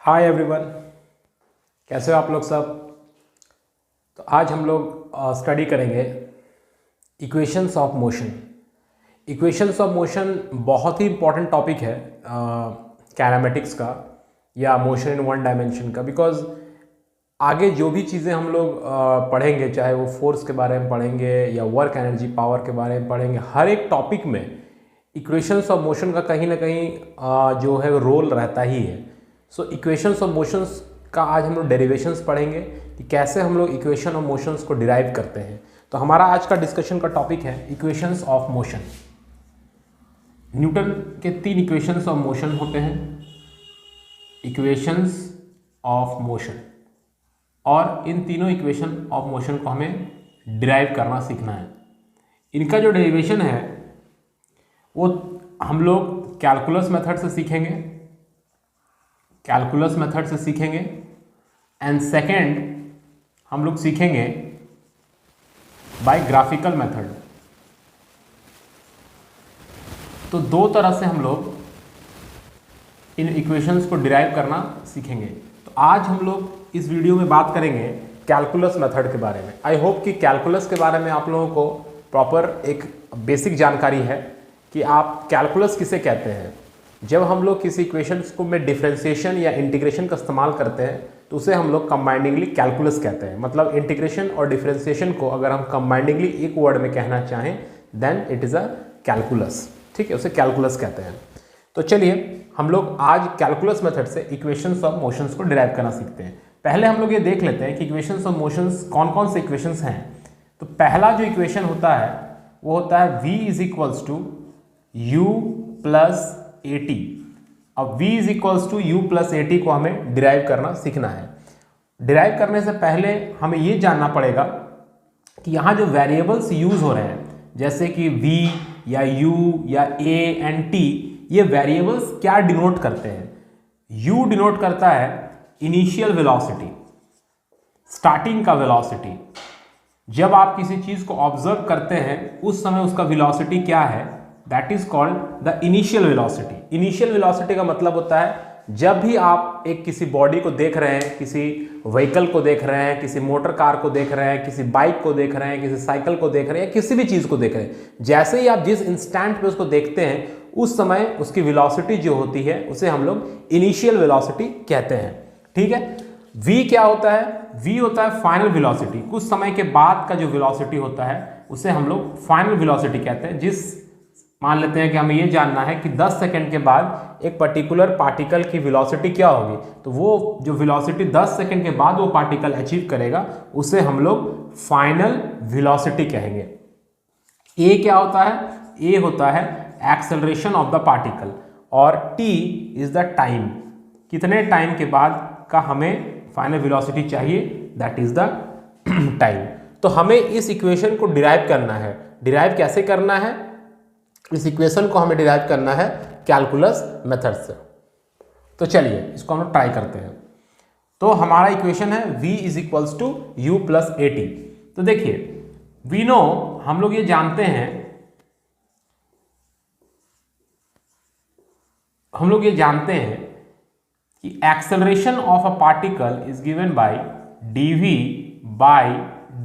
Hi everyone, कैसे हो आप लोग सब। तो आज हम लोग स्टडी करेंगे equations of motion. Equations of motion बहुत ही इंपॉर्टेंट टॉपिक है कैनामेटिक्स का या मोशन इन वन डायमेंशन का, बिकॉज आगे जो भी चीज़ें हम लोग पढ़ेंगे, चाहे वो फोर्स के बारे में पढ़ेंगे या वर्क एनर्जी पावर के बारे में पढ़ेंगे, हर एक टॉपिक में इक्वेशंस ऑफ मोशन का कहीं ना कहीं जो है रोल रहता ही है। सो इक्वेशंस ऑफ मोशंस का आज हम लोग डेरिवेशंस पढ़ेंगे कि कैसे हम लोग इक्वेशन ऑफ मोशंस को डिराइव करते हैं। तो हमारा आज का डिस्कशन का टॉपिक है इक्वेशंस ऑफ मोशन। न्यूटन के 3 इक्वेशंस ऑफ मोशन होते हैं, इक्वेशंस ऑफ मोशन, और इन तीनों इक्वेशन ऑफ मोशन को हमें डिराइव करना सीखना है। इनका जो डेरिवेशन है वो हम लोग कैलकुलस मेथड से सीखेंगे, एंड सेकेंड हम लोग सीखेंगे बाय ग्राफिकल मेथड। तो 2 तरह से हम लोग इन इक्वेशंस को डिराइव करना सीखेंगे। तो आज हम लोग इस वीडियो में बात करेंगे कैलकुलस मेथड के बारे में। आई होप कि कैलकुलस के बारे में आप लोगों को प्रॉपर एक बेसिक जानकारी है कि आप कैलकुलस किसे कहते हैं। जब हम लोग किसी इक्वेशंस को में डिफरेंशिएशन या इंटीग्रेशन का इस्तेमाल करते हैं तो उसे हम लोग कंबाइंडिंगली कैलकुलस कहते हैं। मतलब इंटीग्रेशन और डिफरेंशिएशन को अगर हम कंबाइंडिंगली एक वर्ड में कहना चाहें then it is a calculus. ठीक है, उसे कैलकुलस कहते हैं। तो चलिए हम लोग आज कैलकुलस मेथड से इक्वेशंस ऑफ मोशंस को डिराइव करना सीखते हैं। पहले हम लोग ये देख लेते हैं कि इक्वेशंस ऑफ मोशंस कौन कौन से इक्वेशंस हैं। तो पहला जो इक्वेशन होता है वो होता है v is equals to U plus A T. अब v is equals to U plus A T को हमें डिराइव करना सीखना है। डिराइव करने से पहले हमें ये जानना पड़ेगा कि यहाँ जो वेरिएबल्स यूज हो रहे हैं, जैसे कि v या u या a एंड t, ये वेरिएबल्स क्या डिनोट करते हैं। u डिनोट करता है इनिशियल वेलोसिटी, स्टार्टिंग का वेलोसिटी। जब आप किसी चीज को ऑब्जर्व करते हैं उस समय उसका वेलोसिटी क्या है, that is called the initial velocity. Initial velocity का मतलब होता है जब भी आप एक किसी बॉडी को देख रहे हैं, किसी व्हीकल को देख रहे हैं, किसी मोटर कार को देख रहे हैं, किसी बाइक को देख रहे हैं, किसी साइकिल को देख रहे हैं, किसी भी चीज को देख रहे हैं, जैसे ही आप जिस इंस्टेंट पे उसको देखते हैं उस समय उसकी वेलोसिटी जो होती है उसे हम लोग इनिशियल वेलोसिटी कहते हैं। ठीक है, v क्या होता है? v होता है फाइनल वेलोसिटी। कुछ समय के बाद का जो वेलोसिटी होता है उसे हम लोग फाइनल वेलोसिटी कहते हैं। जिस मान लेते हैं कि हमें ये जानना है कि 10 सेकंड के बाद एक पर्टिकुलर पार्टिकल की वेलोसिटी क्या होगी, तो वो जो वेलोसिटी 10 सेकंड के बाद वो पार्टिकल अचीव करेगा उसे हम लोग फाइनल वेलोसिटी कहेंगे। a क्या होता है? a होता है एक्सेलरेशन ऑफ द पार्टिकल, और t इज द टाइम, कितने टाइम के बाद का हमें फाइनल वेलोसिटी चाहिए, दैट इज द टाइम। तो हमें इस इक्वेशन को डिराइव करना है। डिराइव कैसे करना है? इस इक्वेशन को हमें डिराइव करना है कैलकुलस मेथड से। तो चलिए इसको हम ट्राई करते हैं। तो हमारा इक्वेशन है v is equals to U plus A T. तो देखिए वी नो, हम लोग ये जानते हैं, कि acceleration of a particle is given by dv by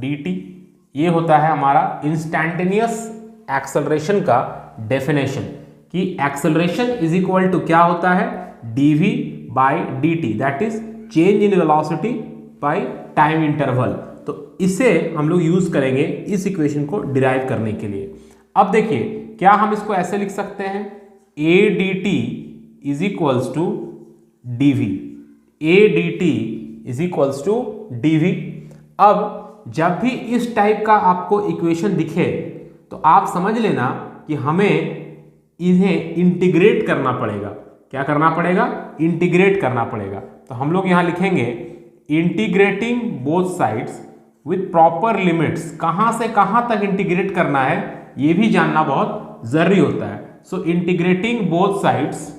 dt। ये होता है हमारा इंस्टैंटेनियस एक्सेलरेशन का डेफिनेशन, कि एक्सेलरेशन इज इक्वल टू क्या होता है, dv by dt, that is change in velocity by time interval. तो इसे हम लोग यूज करेंगे इस इक्वेशन को डिराइव करने के लिए। अब देखिए क्या हम इसको ऐसे लिख सकते हैं, a dt is equals to dv, a dt is equals to dv। अब जब भी इस टाइप का आपको इक्वेशन दिखे तो आप समझ लेना कि हमें इन्हें इंटीग्रेट करना पड़ेगा। क्या करना पड़ेगा? इंटीग्रेट करना पड़ेगा। तो हम लोग यहां लिखेंगे integrating both sides with proper limits. कहां से कहां तक इंटीग्रेट करना है यह भी जानना बहुत जरूरी होता है। So integrating both sides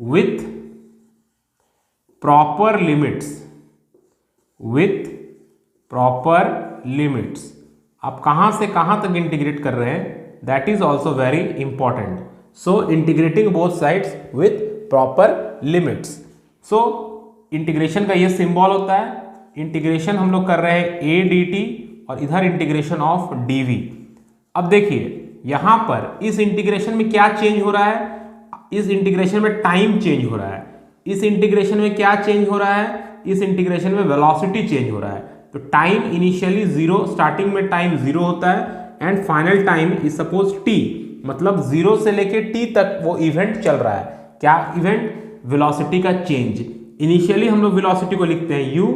with proper limits. आप कहां से कहां तक इंटीग्रेट कर रहे हैं, that is also very important. So integrating both sides with proper limits. So integration का ये सिंबल होता है, इंटीग्रेशन हम लोग कर रहे हैं a dt और इधर इंटीग्रेशन ऑफ dv। अब देखिए यहां पर इस इंटीग्रेशन में क्या चेंज हो रहा है, इस इंटीग्रेशन में टाइम चेंज हो रहा है, इस इंटीग्रेशन में क्या चेंज हो रहा है, इस इंटीग्रेशन में वेलोसिटी चेंज हो रहा है। तो टाइम इनिशियली जीरो, स्टार्टिंग में टाइम जीरो होता है and final time is suppose t, मतलब जीरो से लेके t तक वो इवेंट चल रहा है। क्या इवेंट? वेलोसिटी का चेंज। इनिशियली हम लोग वेलोसिटी को लिखते हैं u,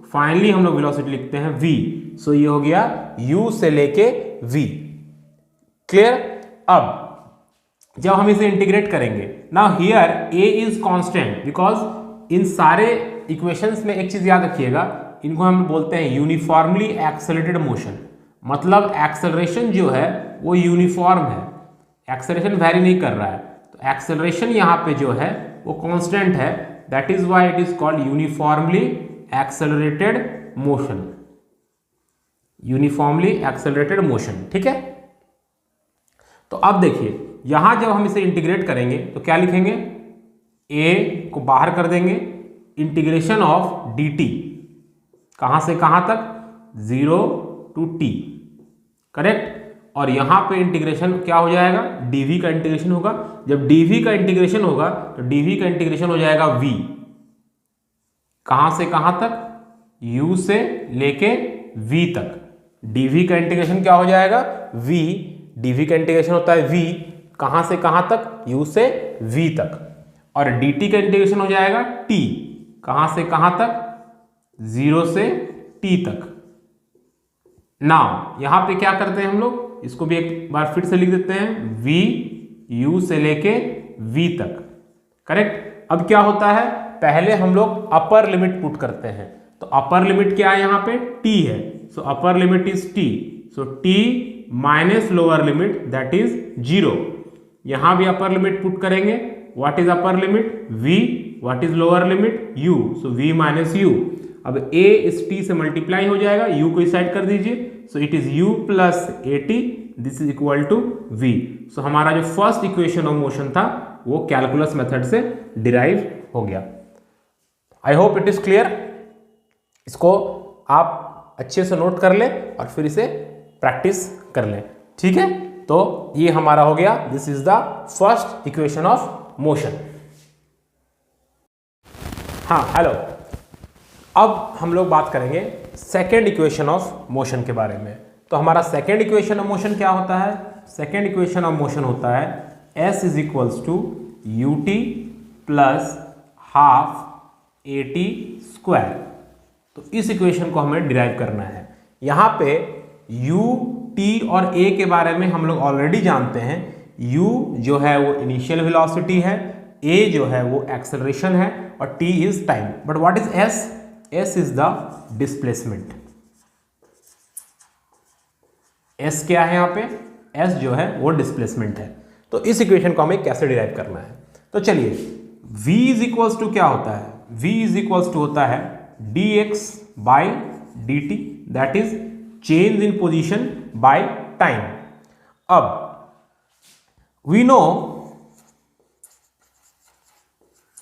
फाइनली हम लोग वेलोसिटी लिखते हैं v। सो ये हो गया u से लेके v। क्लियर? अब जब हम इसे इंटीग्रेट करेंगे, now here a is constant because in सारे इक्वेशंस में एक चीज याद रखिएगा, इनको हम बोलते हैं यूनिफॉर्मली एक्सेलरेटेड मोशन, मतलब एक्सेलरेशन जो है वो यूनिफॉर्म है, एक्सेलरेशन वैरी नहीं कर रहा है। तो एक्सेलरेशन यहाँ पे जो है वो कांस्टेंट है, that is why it is called uniformly accelerated motion, uniformly accelerated motion. ठीक है, तो अब देखिए यहां जब हम इसे इंटीग्रेट करेंगे तो क्या लिखेंगे, a को बाहर कर देंगे, इंटीग्रेशन ऑफ dt, कहां से कहां तक, 0 to t, करेक्ट। और यहां पे इंटीग्रेशन क्या हो जाएगा, dv का इंटीग्रेशन होगा। जब dv का इंटीग्रेशन होगा तो dv का इंटीग्रेशन हो जाएगा v, कहां से कहां तक, u से लेके v तक। dv का इंटीग्रेशन क्या हो जाएगा, v, dv का इंटीग्रेशन होता है v, कहां से कहां तक, u से v तक। और dt का इंटीग्रेशन हो जाएगा t, कहां से कहां तक, 0 से t तक। नाउ यहां पे क्या करते हैं हम लोग, इसको भी एक बार फिर से लिख देते हैं, v u से लेके v तक, करेक्ट। अब क्या होता है, पहले हम लोग अपर लिमिट पुट करते हैं। तो अपर लिमिट क्या है, यहाँ पे t है, so upper limit is t, so t minus lower limit that is 0। यहां भी अपर लिमिट पुट करेंगे, what is upper limit, v, what is lower limit, u, so v minus u। अब a इस t से multiply हो जाएगा, u को इस साइड कर दीजिए, so it is u plus at, this is equal to v। So हमारा जो फर्स्ट इक्वेशन ऑफ मोशन था वो कैलकुलस मेथड से डिराइव हो गया। I hope it is clear. इसको आप अच्छे से नोट कर ले और फिर इसे प्रैक्टिस कर ले, ठीक है। तो ये हमारा हो गया, this is the first equation of motion. हाँ, हेलो, अब हम लोग बात करेंगे सेकेंड इक्वेशन ऑफ मोशन के बारे में। तो हमारा सेकेंड इक्वेशन ऑफ मोशन क्या होता है, सेकेंड इक्वेशन ऑफ मोशन होता है s is equals to U T plus half A T square. तो इस इक्वेशन को हमें डिराइव करना है। यहाँ पे u, t और a के बारे में हम लोग ऑलरेडी जानते हैं। u जो है वो इनिशियल वेलोसिटी है, a जो है वो एक्सेलरेशन है और t is time. But what is s? s is the displacement. s क्या है यहाँ पे, s जो है वो डिस्प्लेसमेंट है। तो इस इक्वेशन को हमें कैसे डिराइव करना है, तो चलिए v इज इक्वल्स टू क्या होता है, v इज इक्वल्स टू होता है dx by dt, that is change in position by time. अब we know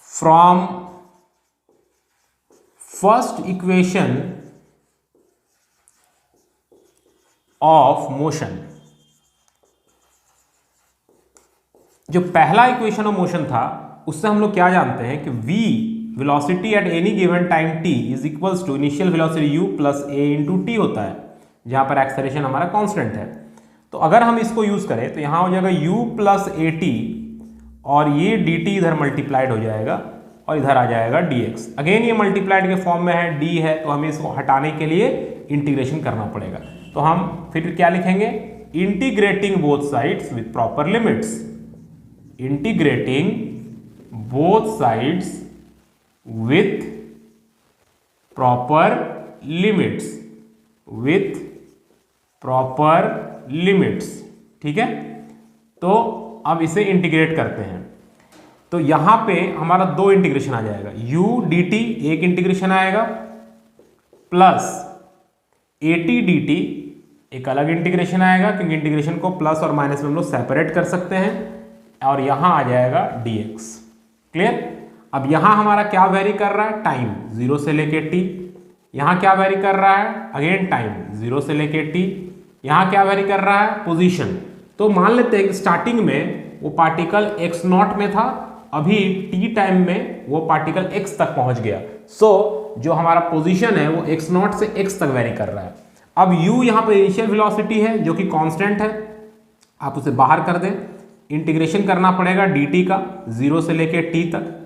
from first equation of motion, जो पहला इक्वेशन ऑफ मोशन था उससे हम लोग क्या जानते हैं कि v velocity at any given time t is equals to initial velocity u plus a into T होता है, जहां पर एक्सेलरेशन हमारा कांस्टेंट है। तो अगर हम इसको यूज करें तो यहां हो जाएगा u प्लस ए टी और ये dt इधर मल्टीप्लाइड हो जाएगा और इधर आ जाएगा dx। अगेन ये मल्टीप्लाइड के फॉर्म में है, d है, तो हमें इसको हटाने के लिए इंटीग्रेशन करना पड़ेगा। तो हम फिर क्या लिखेंगे, integrating both sides with proper limits, integrating both sides with proper limits, with proper limits, ठीक है। तो अब इसे इंटीग्रेट करते हैं। तो यहां पे हमारा दो इंटीग्रेशन आ जाएगा, u dt एक इंटीग्रेशन आएगा plus A T D T एक अलग इंटीग्रेशन आएगा, क्योंकि इंटीग्रेशन को प्लस और माइनस में हम लोग सेपरेट कर सकते हैं। और यहाँ आ जाएगा dx। क्लियर? अब यहाँ हमारा क्या वेरी कर रहा है? टाइम 0 से लेके t। यहाँ क्या वेरी कर रहा है? अगेन टाइम 0 से लेके t। यहाँ क्या वेरी कर रहा है? पोजीशन। तो मान लेते हैं कि स्टार्टिंग में वो पार्टिकल x नॉट में था, अभी t टाइम में वो पार्टिकल x तक पहुंच गया। सो जो हमारा पोजीशन है वो x नॉट से x तक वेरी कर रहा है। अब u यहाँ पे इनिशियल वेलोसिटी है जो कि कांस्टेंट है, आप उसे बाहर कर दें, इंटीग्रेशन करना पड़ेगा dt का 0 से लेके t तक,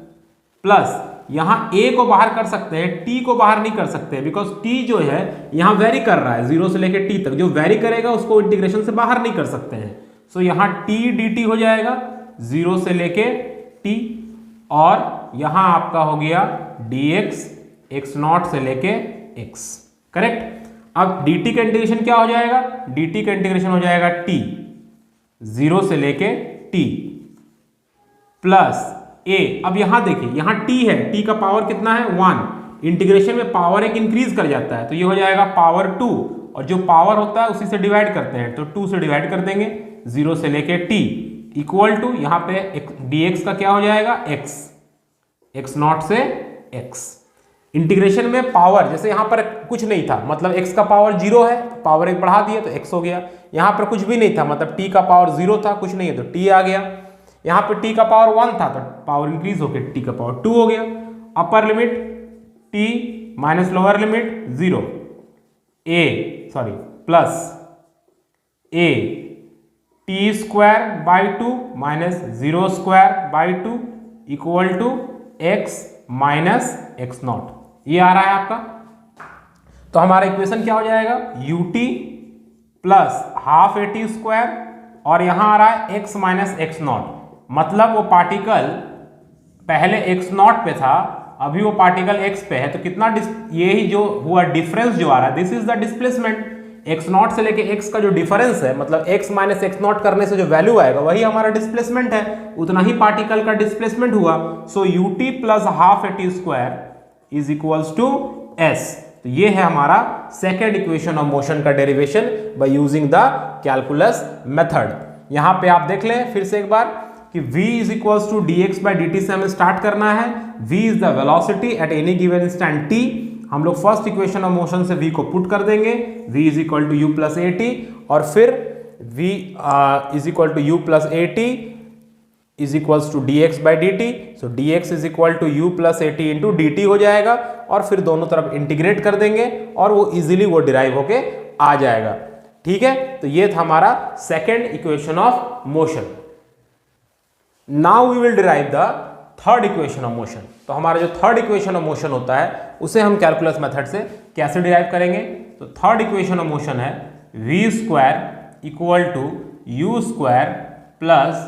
प्लस यहाँ a को बाहर कर सकते हैं, t को बाहर नहीं कर सकते बिकॉज t जो है यहाँ वेरी कर रहा है 0 से लेके t तक, जो वेरी करेगा उसको इंटीग्रेशन से बाहर नहीं कर सकते हैं। सो यहाँ t dt हो जाएगा 0 से लेके t, और यहाँ आपका हो गया dx x नॉट से लेके x। करेक्ट? अब dt का इंटीग्रेशन क्या हो जाएगा? dt का इंटीग्रेशन हो जाएगा t 0 से लेके t प्लस a। अब यहां देखिए, यहां t है, t का पावर कितना है? 1। इंटीग्रेशन में पावर एक इंक्रीज कर जाता है तो ये हो जाएगा पावर 2, और जो पावर होता है उसी से डिवाइड करते हैं तो 2 से डिवाइड कर देंगे 0 से लेके t इक्वल टू यहाँ पे dx का क्या हो जाएगा? x नॉट से x। इंटीग्रेशन में पावर, जैसे यहाँ पर कुछ नहीं था मतलब x का पावर 0 है, पावर 1 बढ़ा दिया तो x हो गया। यहाँ पर कुछ भी नहीं था मतलब t का पावर 0 था, कुछ नहीं है तो t आ गया। यहाँ पे t का पावर 1 था तो पावर इंक्रीज होकर t का पावर 2 हो गया। Upper limit t minus lower limit 0 plus a t square by 2 minus 0 square by 2 equal to x minus x naught. ये आ रहा है आपका। तो हमारा इक्वेशन क्या हो जाएगा? ut plus half at square, और यहां आ रहा है x माइनस x नॉट। मतलब वो पार्टिकल पहले x नॉट पे था, अभी वो पार्टिकल x पे है, तो कितना ये ही जो हुआ डिफरेंस जो आ रहा है, this is the displacement. x not से लेके x का जो डिफरेंस है, मतलब x माइनस x नॉट करने से जो वैल्यू आएगा वही हमारा डिस्प्लेसमेंट है, उतना ही पार्टिकल का डिस्प्लेसमेंट हुआ। So ut plus half at square is equals to s। तो ये है हमारा सेकेंड इक्वेशन ऑफ मोशन का derivation by using the calculus method. यहां पे आप देख लें फिर से एक बार कि v is equals to dx by dt से हमें स्टार्ट करना है। v is the velocity at any given instant t। हम लोग फर्स्ट इक्वेशन ऑफ मोशन से v को पुट कर देंगे, v is equal to U plus A T, और फिर v is equal to U plus A T is equals to dx by dt। So dx is equal to U plus A T into D T हो जाएगा, और फिर दोनों तरफ integrate कर देंगे और वो इजीली वो डिराइव होके आ जाएगा। ठीक है, तो ये था हमारा second equation of motion. Now we will derive the third equation of motion. तो हमारा जो थर्ड इक्वेशन ऑफ मोशन होता है उसे हम कैलकुलस मेथड से कैसे डिराइव करेंगे? तो थर्ड इक्वेशन ऑफ मोशन है v square equal to U square plus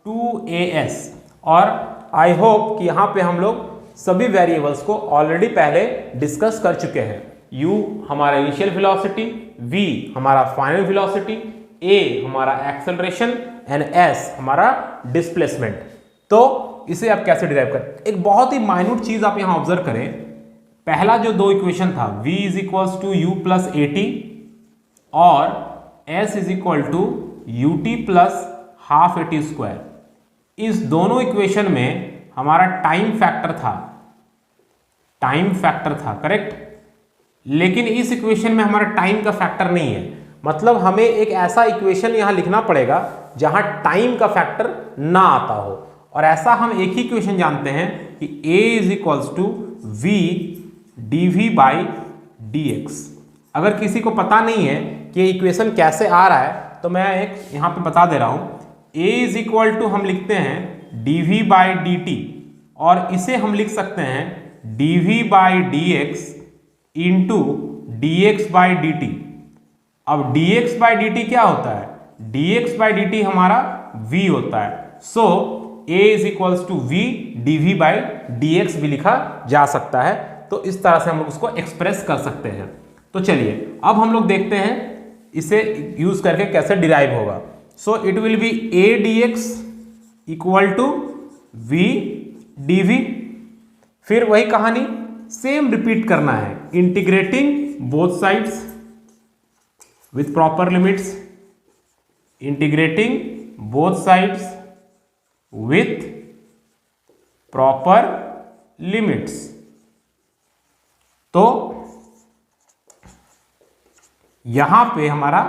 2as। और आई होप कि यहाँ पे हम लोग सभी वेरिएबल्स को ऑलरेडी पहले डिस्कस कर चुके हैं। u हमारा इनिशियल वेलोसिटी, v हमारा फाइनल वेलोसिटी, a हमारा एक्सेलरेशन एंड s हमारा डिस्प्लेसमेंट। तो इसे आप कैसे डिराइव करें? एक बहुत ही माइन्यूट चीज आप यहां ऑब्जर्व करें। पहला जो दो इक्वेशन था v is equals to U plus A T और s is equal to U T plus half A T square, इस दोनों इक्वेशन में हमारा टाइम फैक्टर था, करेक्ट? लेकिन इस इक्वेशन में हमारा टाइम का फैक्टर नहीं है। मतलब हमें एक ऐसा इक्वेशन यहां लिखना पड़ेगा जहां टाइम का फैक्टर ना आता हो, और ऐसा हम एक ही इक्वेशन जानते हैं कि a is equals to v dv by dx। अगर किसी को पता नहीं है कि ये इक्वेशन कैसे आ रहा है तो मैं एक यहां पे बता दे रहा हूं। a इज इक्वल टू हम लिखते हैं dv बाई dt, और इसे हम लिख सकते हैं dv by dx into dx by dt। अब dx बाई dt क्या होता है? dx बाई dt हमारा v होता है। So a is equals to v dv by dx भी लिखा जा सकता है। तो इस तरह से हम लोग उसको एक्सप्रेस कर सकते हैं। तो चलिए अब हम लोग देखते हैं इसे यूज करके कैसे डिराइव होगा। So it will be a dx equal to v dv। फिर वही कहानी सेम रिपीट करना है, integrating both sides with proper limits, integrating both sides with proper limits. तो यहां पे हमारा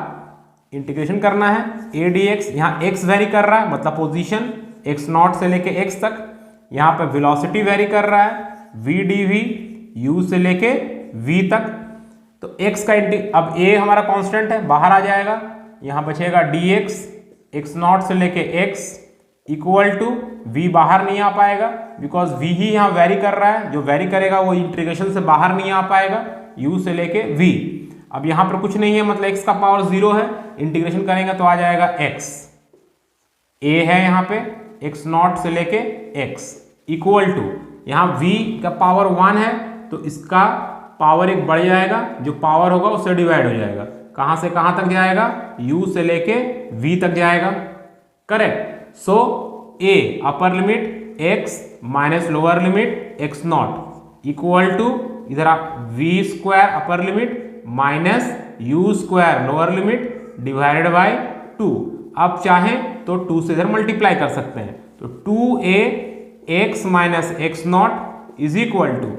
इंटीग्रेशन करना है a dx, यहां x वेरी कर रहा है मतलब पोजीशन x0 से लेके x तक, यहां पे वेलोसिटी वेरी कर रहा है v dv u से लेके v तक। तो x का अब a हमारा कांस्टेंट है, बाहर आ जाएगा, यहां बचेगा dx x0 से लेके x इक्वल टू v, बाहर नहीं आ पाएगा बिकॉज v ही यहां वेरी कर रहा है, जो वेरी करेगा वो इंटीग्रेशन से बाहर नहीं आ पाएगा, u से लेके v। अब यहां पर कुछ नहीं है मतलब x का पावर 0 है, इंटीग्रेशन करेंगे तो आ जाएगा x, a है यहां पे x0 से लेके x इक्वल टू, यहां v का पावर 1 है तो इसका पावर एक बढ़ जाएगा, जो पावर होगा उससे डिवाइड हो जाएगा, कहां से कहां तक जाएगा, u से लेके v तक जाएगा, correct. So a upper limit x minus lower limit x0 equal to इधर आप v square upper limit minus u square lower limit divided by 2। अब चाहें तो 2 से इधर मल्टीप्लाई कर सकते हैं, तो 2a x minus x0 is equal to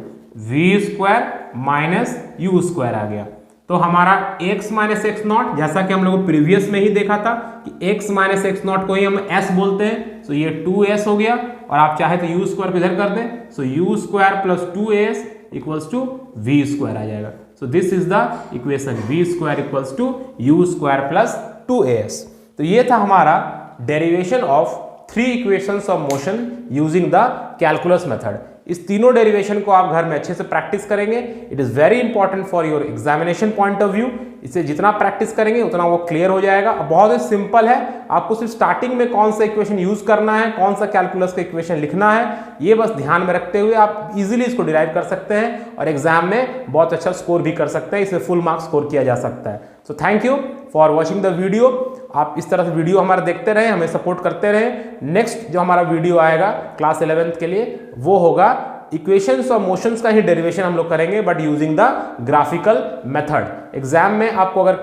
v square minus u square आ गया। तो हमारा x माइनस x0 जैसा कि हम लोग प्रीवियस में ही देखा था कि x माइनस x0 को ही हम s बोलते हैं, तो ये 2s हो गया, और आप चाहे तो u स्क्वायर को इधर कर दें, so u square plus 2as equals to v square आ जाएगा। So this is the equation v square equals to u square plus 2as। तो ये था हमारा derivation of 3 equations of motion using the calculus method. इस तीनों derivation को आप घर में अच्छे से प्रैक्टिस करेंगे, it is very important for your examination point of view. इसे जितना प्रैक्टिस करेंगे उतना वो क्लियर हो जाएगा। बहुत ही सिंपल है, आपको सिर्फ स्टार्टिंग में कौन सा इक्वेशन यूज करना है, कौन सा कैलकुलस का इक्वेशन लिखना है, ये बस ध्यान में रखते हुए आप इजीली इसको डिराइव कर सकते हैं और एग्जाम में बहुत अच्छा स्कोर भी कर सकते हैं, इसमें फुल मार्क्स स्कोर किया जा सकता है। So thank you for watching the video. आप इस तरह से वीडियो हमारा देखते रहें, हमें सपोर्ट करते रहें। नेक्स्ट जो हमारा वीडियो आएगा क्लास 11th के लिए वो होगा इक्वेशंस और मोशंस का ही डेरिवेशन हम लोग करेंगे, but using the graphical method. Exam में आपको अगर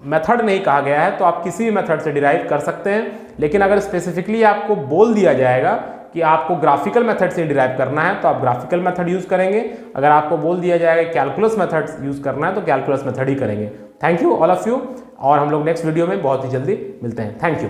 मेथड नहीं कहा गया है तो आप किसी भी मेथड से डिराइव कर सकते हैं, लेकिन अगर स्पेसिफिकली आपको बोल दिया जाएगा कि आपको ग्राफिकल मेथड से डिराइव करना है तो आप ग्राफिकल मेथड यूज करेंगे। अगर आपको बोल दिया जाएगा कैलकुलस मेथड यूज करना है तो कैलकुलस मेथड ही करेंगे। Thank you all of you, और हम लोग नेक्स्ट वीडियो में बहुत ही जल्दी मिलते हैं। Thank you.